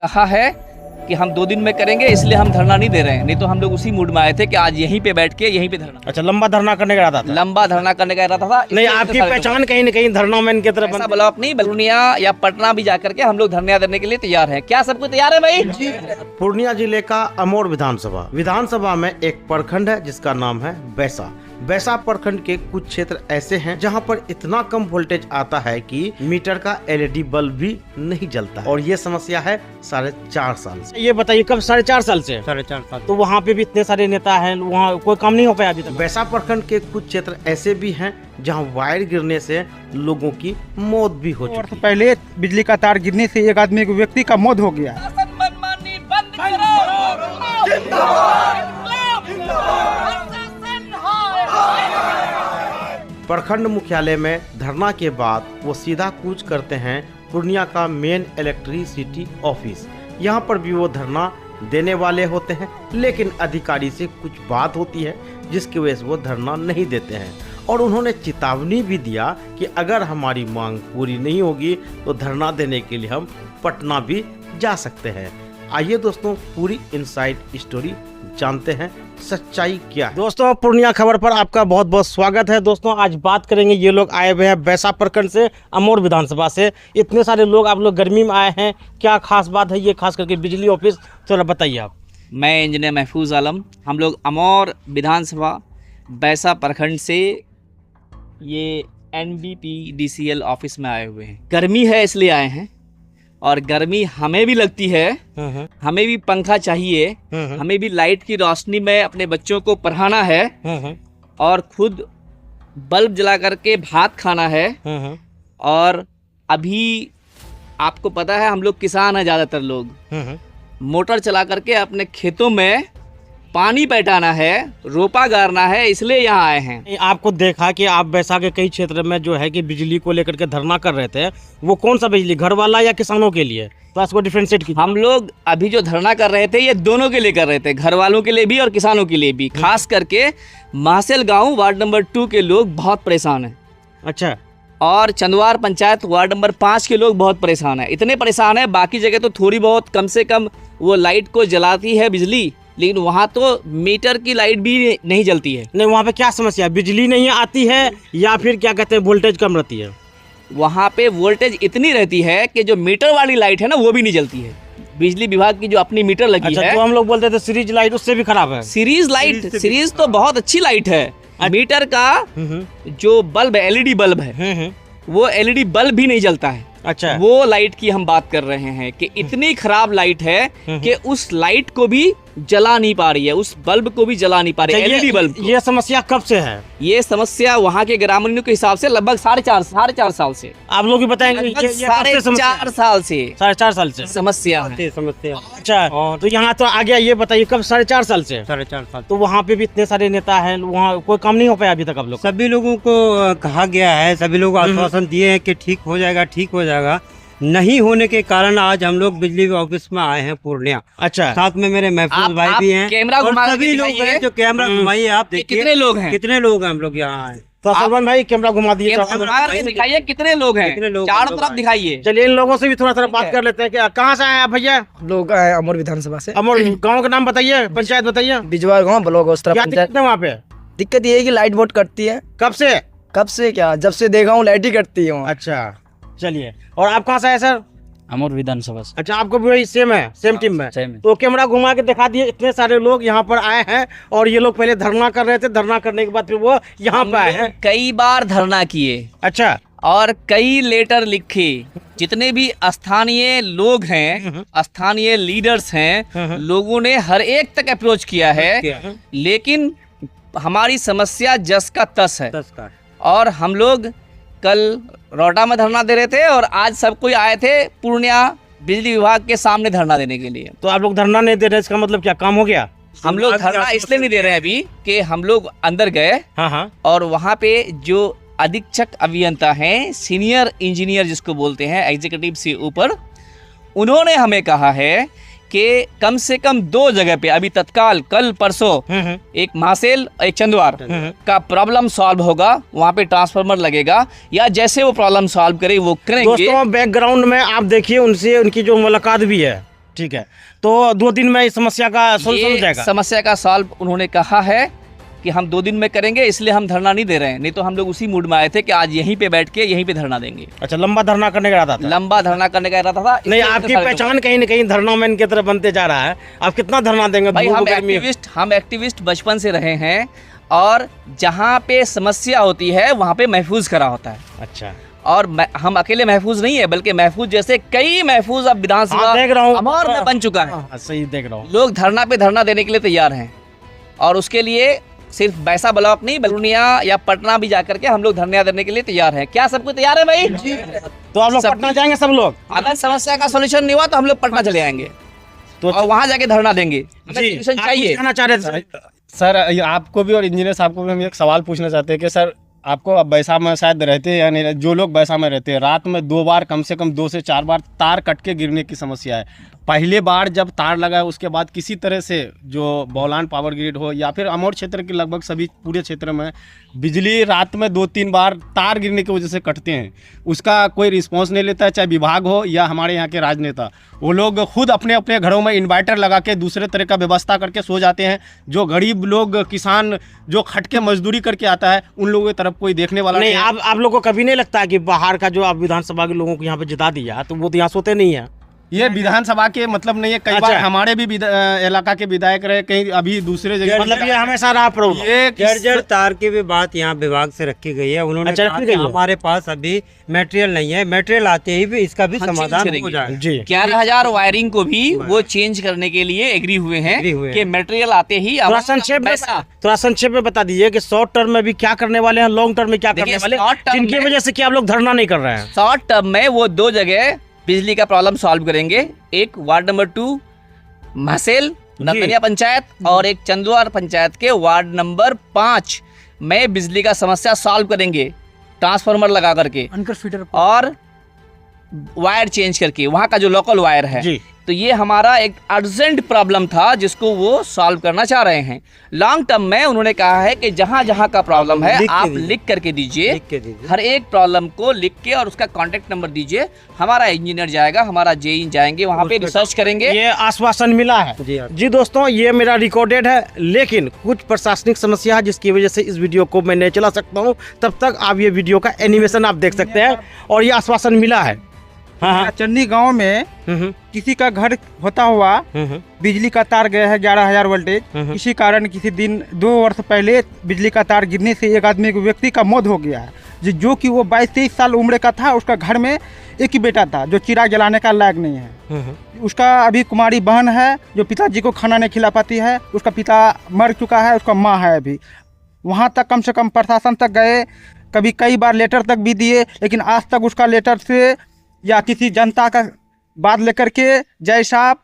कहा है कि हम 2 दिन में करेंगे, इसलिए हम धरना नहीं दे रहे हैं। नहीं तो हम लोग उसी मूड में आए थे कि आज यहीं पे बैठ के यहीं पे धरना। अच्छा, लंबा धरना करने का इरादा था? लंबा धरना करने का इरादा था। नहीं, आपकी पहचान कहीं न कहीं धरना मैन की तरफ ऐसा ब्लॉक नहीं, पूर्णिया या पटना भी जाकर के हम लोग धरना देने के लिए तैयार हैं। क्या सबको तैयार है भाई? पूर्णिया जिले का अमोर विधानसभा में एक प्रखंड है जिसका नाम है बैसा। बैसा प्रखंड के कुछ क्षेत्र ऐसे हैं जहां पर इतना कम वोल्टेज आता है कि मीटर का एलईडी बल्ब भी नहीं जलता, और ये समस्या है 4.5 साल से। ये बताइए, कब 4.5 साल से? 4.5 साल। तो वहाँ पे भी इतने सारे नेता हैं, वहाँ कोई काम नहीं हो पाया अभी तक? बैसा प्रखंड के कुछ क्षेत्र ऐसे भी हैं जहाँ वायर गिरने से लोगों की मौत भी हो चुकी है। पहले बिजली का तार गिरने से एक आदमी, एक व्यक्ति का मौत हो गया। प्रखंड मुख्यालय में धरना के बाद वो सीधा कूच करते हैं पूर्णिया का मेन इलेक्ट्रिसिटी ऑफिस। यहाँ पर भी वो धरना देने वाले होते हैं, लेकिन अधिकारी से कुछ बात होती है जिसकी वजह से वो धरना नहीं देते हैं, और उन्होंने चेतावनी भी दिया कि अगर हमारी मांग पूरी नहीं होगी तो धरना देने के लिए हम पटना भी जा सकते हैं। आइए दोस्तों, पूरी इनसाइड स्टोरी जानते हैं, सच्चाई क्या है। दोस्तों, पूर्णिया खबर पर आपका बहुत बहुत स्वागत है। दोस्तों, आज बात करेंगे, ये लोग आए हुए हैं बैसा प्रखंड से, अमोर विधानसभा से। इतने सारे लोग, आप लोग गर्मी में आए हैं, क्या खास बात है ये, खास करके बिजली ऑफिस, थोड़ा बताइए आप। मैं इंजीनियर महफूज आलम, हम लोग अमोर विधानसभा बैसा प्रखंड से ये NBPDCL ऑफिस में आए हुए हैं। गर्मी है इसलिए आए हैं, और गर्मी हमें भी लगती है, हमें भी पंखा चाहिए, हमें भी लाइट की रोशनी में अपने बच्चों को पढ़ाना है, और खुद बल्ब जला करके भात खाना है। और अभी आपको पता है हम लोग किसान हैं, ज़्यादातर लोग मोटर चला करके अपने खेतों में पानी पटाना है, रोपा गारना है, इसलिए यहाँ आए हैं। आपको देखा कि आप बैसा के कई क्षेत्र में जो है कि बिजली को लेकर के धरना कर रहे थे, वो कौन सा बिजली, घर वाला या किसानों के लिए? तो इसको डिफरेंशिएट कीजिए। हम लोग अभी जो धरना कर रहे थे ये दोनों के लिए कर रहे थे, घर वालों के लिए भी और किसानों के लिए भी। खास करके मासेल गाँव वार्ड नंबर 2 के लोग बहुत परेशान हैं। अच्छा। और चंदवार पंचायत वार्ड नंबर 5 के लोग बहुत परेशान हैं। इतने परेशान हैं, बाकी जगह तो थोड़ी बहुत कम से कम वो लाइट को जलाती है बिजली, लेकिन वहाँ तो मीटर की लाइट भी नहीं जलती है। नहीं, वहाँ पे क्या समस्या है? बिजली नहीं आती है या फिर क्या कहते हैं, वोल्टेज कम रहती है? वहाँ पे वोल्टेज इतनी रहती है कि जो मीटर वाली लाइट है ना, वो भी नहीं जलती है। बिजली विभाग की जो अपनी मीटर लगी है, तो हम लोग बोलते थे सीरीज लाइट, उससे भी खराब है। सीरीज तो बहुत अच्छी लाइट है। मीटर का जो बल्ब है, LED बल्ब है, वो LED बल्ब भी नहीं जलता है। अच्छा, वो लाइट की हम बात कर रहे हैं कि इतनी खराब लाइट है कि उस लाइट को भी जला नहीं पा रही है, उस बल्ब को भी जला नहीं पा रही है, LED बल्ब। ये समस्या कब से है? ये समस्या वहाँ के ग्रामीणों के हिसाब से लगभग 4.5 साल से। आप लोग भी बताएंगे? 4.5 साल से 4.5 साल से समस्या है। अच्छा, तो यहाँ तो आ गया, ये बताइए कब? 4.5 साल से। 4.5 साल। तो वहाँ पे भी इतने सारे नेता हैं, वहाँ कोई काम नहीं हो पाया अभी तक? आप लोग सभी लोगों को कहा गया है, सभी लोग आश्वासन दिए हैं कि ठीक हो जाएगा, ठीक हो जाएगा। नहीं होने के कारण आज हम लोग बिजली ऑफिस में आए हैं पूर्णिया। अच्छा, साथ में मेरे महफूज भाई भी हैं, कैमरा और सभी लोग हैं जो कैमरा घुमाइए, आप देखिए कितने लोग हैं, कितने लोग हैं हम लोग यहाँ आए। तो सलमान भाई कैमरा घुमा दिए, दिखाइए कितने लोग हैं, चारों तरफ दिखाइए। चलिए, इन लोगों से भी थोड़ा थोड़ा बात कर लेते हैं। कि कहाँ से आए आप भैया? लोग आए अमोर विधानसभा से। अमोर गाँव का नाम बताइए, पंचायत बताइए। बिजवार गाँव, ब्लॉक क्या दिक्कत है वहाँ पे? दिक्कत ये है कि लाइट बहुत कटती है। कब से? कब से क्या, जब से देखा हूँ लाइट ही कटती है। अच्छा, चलिए। और आप कहाँ से आए सर? अमोर विधानसभा से। अच्छा, आपको भी वही सेम है, सेम टीम में? सेम है। तो कैमरा घुमा के दिखा दिए, इतने सारे लोग यहाँ पर आए हैं, और ये लोग पहले धरना कर रहे थे, धरना करने के बाद फिर वो यहाँ पे आए हैं। कई बार धरना किए, अच्छा, और कई लेटर लिखे। जितने भी स्थानीय लोग हैं, स्थानीय लीडर्स हैं, लोगों ने हर एक तक अप्रोच किया है, लेकिन हमारी समस्या जस का तस है। और हम लोग कल रोटा में धरना दे रहे थे, और आज सब कोई आए थे पूर्णिया बिजली विभाग के सामने धरना देने के लिए। तो आप लोग धरना नहीं दे रहे, इसका मतलब क्या, काम हो गया? हम लोग धरना इसलिए नहीं दे रहे हैं अभी कि हम लोग अंदर गए, हाँ, और वहाँ पे जो अधीक्षक अभियंता हैं, सीनियर इंजीनियर जिसको बोलते हैं, एग्जीक्यूटिव से ऊपर, उन्होंने हमें कहा है कि कम से कम 2 जगह पे अभी तत्काल कल परसों एक मासेल एक चंदवार का प्रॉब्लम सॉल्व होगा, वहाँ पे ट्रांसफार्मर लगेगा या जैसे वो प्रॉब्लम सॉल्व करे वो करेंगे। दोस्तों बैकग्राउंड में आप देखिए उनसे उनकी जो मुलाकात भी है ठीक है, तो 2 दिन में इस समस्या का सोल्यूशन हो ये जाएगा? समस्या का सॉल्व उन्होंने कहा है कि हम 2 दिन में करेंगे, इसलिए हम धरना नहीं दे रहे हैं। नहीं तो हम लोग उसी मूड में आए थे कि आज यहीं पे बैठ के यहीं पे धरना देंगे। अच्छा, लंबा धरना करने का इरादा था? लंबा धरना करने का इरादा था। नहीं, इसलिए आपकी सारे लोग- पहचान कहीं न कहीं धरना मैन की तरफ बनते जा रहा है। आप कितना धरना देंगे? भाई धूप हम गर्मी- एक्टिविस्ट बचपन से रहे हैं और जहाँ पे समस्या होती है वहाँ पे महफूज करा होता है। अच्छा, और हम अकेले महफूज नहीं है, बल्कि महफूज जैसे कई महफूज अब विधानसभा हाँ, देख रहा हूँ। अमौर में बन चुका है। हाँ, सही देख रहा हूँ। लोग धरना पे धरना देने के लिए तैयार हैं और उसके लिए सिर्फ बैसा ब्लॉक नहीं, पूर्णिया या पटना भी जाकर के हम लोग धरना देने के लिए तैयार हैं। क्या सबको तैयार है भाई? तो आप लोग सब- पटना जाएंगे सब लोग? अगर समस्या का सोल्यूशन नहीं हुआ तो हम लोग पटना चले आएंगे तो और वहां जाके धरना देंगे। हमें जी, सोल्यूशन आप चाहिए। कुछ कहना चाह रहे थे? सर आपको भी और इंजीनियर साहब को भी हम एक सवाल पूछना चाहते हैं कि सर आपको अब बैसा में शायद रहते हैं या नहीं, जो लोग बैसा में रहते हैं रात में 2 बार कम से कम 2 से 4 बार तार कट के गिरने की समस्या है। पहले बार जब तार लगा है उसके बाद किसी तरह से जो बौलान पावर ग्रिड हो या फिर अमौर क्षेत्र के लगभग सभी पूरे क्षेत्र में बिजली रात में 2-3 बार तार गिरने की वजह से कटते हैं, उसका कोई रिस्पॉन्स नहीं लेता है, चाहे विभाग हो या हमारे यहाँ के राजनेता। वो लोग खुद अपने अपने घरों में इन्वर्टर लगा के दूसरे तरह का व्यवस्था करके सो जाते हैं। जो गरीब लोग किसान जो खट के मजदूरी करके आता है उन लोगों की तरफ कोई देखने वाला नहीं, है। आप लोग को कभी नहीं लगता कि बाहर का जो आप विधानसभा के लोगों को यहाँ पे जिता दिया तो वो तो यहाँ सोते नहीं है? ये विधानसभा के मतलब नहीं है, कई अच्छा। बार हमारे भी इलाका के विधायक रहे, कहीं अभी दूसरे जगह मतलब ये हमेशा रहा प्रॉब्लम? ये जर्जर तार की भी बात यहाँ विभाग से रखी गई है। उन्होंने अच्छा, कहा रखी कि गई है? हमारे पास अभी मटेरियल नहीं है, मटेरियल आते ही भी इसका भी हाँ, चेंज समाधान हो करेंगे। जाएगा। जी, 11,000 वायरिंग को भी वो चेंज करने के लिए एग्री हुए हैं Agree हुए कि हैं। मटेरियल आते ही थोड़ा संक्षेप में बता दीजिए कि शॉर्ट टर्म में भी क्या करने वाले हैं, लॉन्ग टर्म में क्या देखिए, करने वाले, short term जिनकी में- वजह से कि आप लोग धरना नहीं कर रहे हैं? शॉर्ट टर्म में वो 2 जगह बिजली का प्रॉब्लम सॉल्व करेंगे। एक वार्ड नंबर 2 महसेल नंदनिया पंचायत और एक चंदवार पंचायत के वार्ड नंबर 5 में बिजली का समस्या सॉल्व करेंगे, ट्रांसफार्मर लगा करके और वायर चेंज करके, वहाँ का जो लोकल वायर है। जी। तो ये हमारा एक अर्जेंट प्रॉब्लम था जिसको वो सॉल्व करना चाह रहे हैं। लॉन्ग टर्म में उन्होंने कहा है कि जहाँ जहाँ का प्रॉब्लम है लिख के आप दीजिए। लिख करके दीजिए, लिख के दीजिए। हर एक प्रॉब्लम को लिख के और उसका कॉन्टेक्ट नंबर दीजिए। हमारा इंजीनियर जाएगा, हमारा जेई जाएंगे, वहाँ पे रिसर्च करेंगे। ये आश्वासन मिला है। जी, हाँ। जी दोस्तों, ये मेरा रिकॉर्डेड है, लेकिन कुछ प्रशासनिक समस्या है जिसकी वजह से इस वीडियो को मैं नहीं चला सकता हूँ। तब तक आप ये वीडियो का एनिमेशन आप देख सकते हैं और ये आश्वासन मिला है। हाँ हाँ। चन्नी गांव में हम्म, किसी का घर होता हुआ हम्म, बिजली का तार गया है 11,000 वोल्टेज। हम्म। किसी कारण किसी दिन 2 वर्ष पहले बिजली का तार गिरने से एक आदमी को व्यक्ति का मौत हो गया है, जो कि वो 22-23 साल उम्र का था। उसका घर में एक ही बेटा था जो चिराग जलाने का लायक नहीं है। हम्म। उसका अभी कुमारी बहन है जो पिताजी को खाना नहीं खिला पाती है। उसका पिता मर चुका है, उसका माँ है अभी। वहाँ तक कम से कम प्रशासन तक गए, कभी कई बार लेटर तक भी दिए, लेकिन आज तक उसका लेटर से या किसी जनता का बात लेकर के जय साहब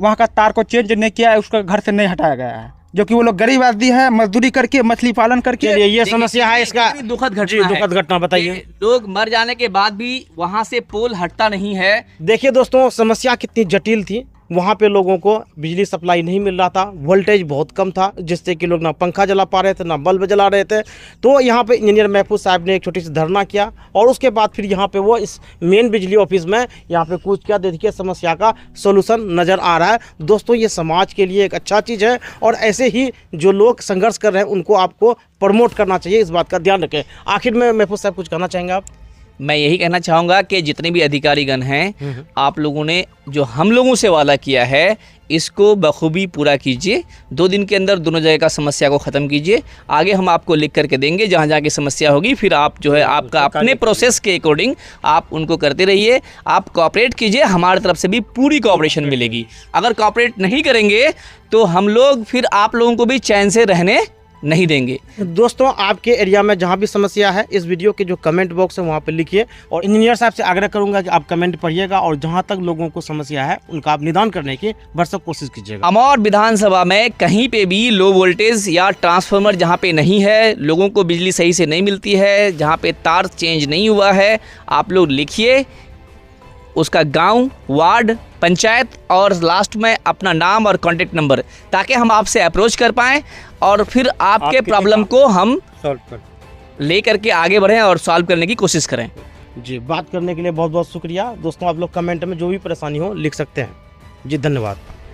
वहाँ का तार को चेंज नहीं किया है, उसका घर से नहीं हटाया गया है। जो कि वो लोग गरीब आदमी है, मजदूरी करके मछली पालन करके। चलिए, ये समस्या है इसका। कितनी दुखद घटना जी, है। दुखद घटना बताइए। कि लोग मर जाने के बाद भी वहाँ से पोल हटता नहीं है। देखिए दोस्तों, समस्या कितनी जटिल थी। वहाँ पे लोगों को बिजली सप्लाई नहीं मिल रहा था, वोल्टेज बहुत कम था, जिससे कि लोग ना पंखा जला पा रहे थे ना बल्ब जला रहे थे। तो यहाँ पे इंजीनियर महफूज साहब ने एक छोटी सी धरना किया और उसके बाद फिर यहाँ पे वो इस मेन बिजली ऑफिस में यहाँ पे कूच किया। देखिए, समस्या का सोल्यूशन नज़र आ रहा है। दोस्तों, ये समाज के लिए एक अच्छा चीज़ है और ऐसे ही जो लोग संघर्ष कर रहे हैं उनको आपको प्रमोट करना चाहिए, इस बात का ध्यान रखें। आखिर में महफूज साहब कुछ कहना चाहेंगे आप? मैं यही कहना चाहूँगा कि जितने भी अधिकारीगण हैं, आप लोगों ने जो हम लोगों से वादा किया है इसको बखूबी पूरा कीजिए। 2 दिन के अंदर दोनों जगह का समस्या को ख़त्म कीजिए। आगे हम आपको लिख करके देंगे, जहाँ जहाँ की समस्या होगी फिर आप जो है आपका अपने प्रोसेस के अकॉर्डिंग आप उनको करते रहिए। आप कोऑपरेट कीजिए, हमारी तरफ से भी पूरी कोऑपरेशन मिलेगी। अगर कोऑपरेट नहीं करेंगे तो हम लोग फिर आप लोगों को भी चैन से रहने नहीं देंगे। दोस्तों, आपके एरिया में जहाँ भी समस्या है इस वीडियो के जो कमेंट बॉक्स है वहाँ पे लिखिए और इंजीनियर साहब से आग्रह करूंगा कि आप कमेंट पढ़िएगा और जहाँ तक लोगों को समस्या है उनका आप निदान करने की भरसक कोशिश कीजिएगा। अमौर विधानसभा में कहीं पे भी लो वोल्टेज या ट्रांसफार्मर जहाँ पे नहीं है, लोगों को बिजली सही से नहीं मिलती है, जहाँ पे तार चेंज नहीं हुआ है, आप लोग लिखिए उसका गांव, वार्ड, पंचायत और लास्ट में अपना नाम और कॉन्टेक्ट नंबर, ताकि हम आपसे अप्रोच कर पाएँ और फिर आपके प्रॉब्लम को हम सॉल्व कर ले करके आगे बढ़ें और सॉल्व करने की कोशिश करें। जी, बात करने के लिए बहुत बहुत शुक्रिया। दोस्तों, आप लोग कमेंट में जो भी परेशानी हो लिख सकते हैं। जी धन्यवाद।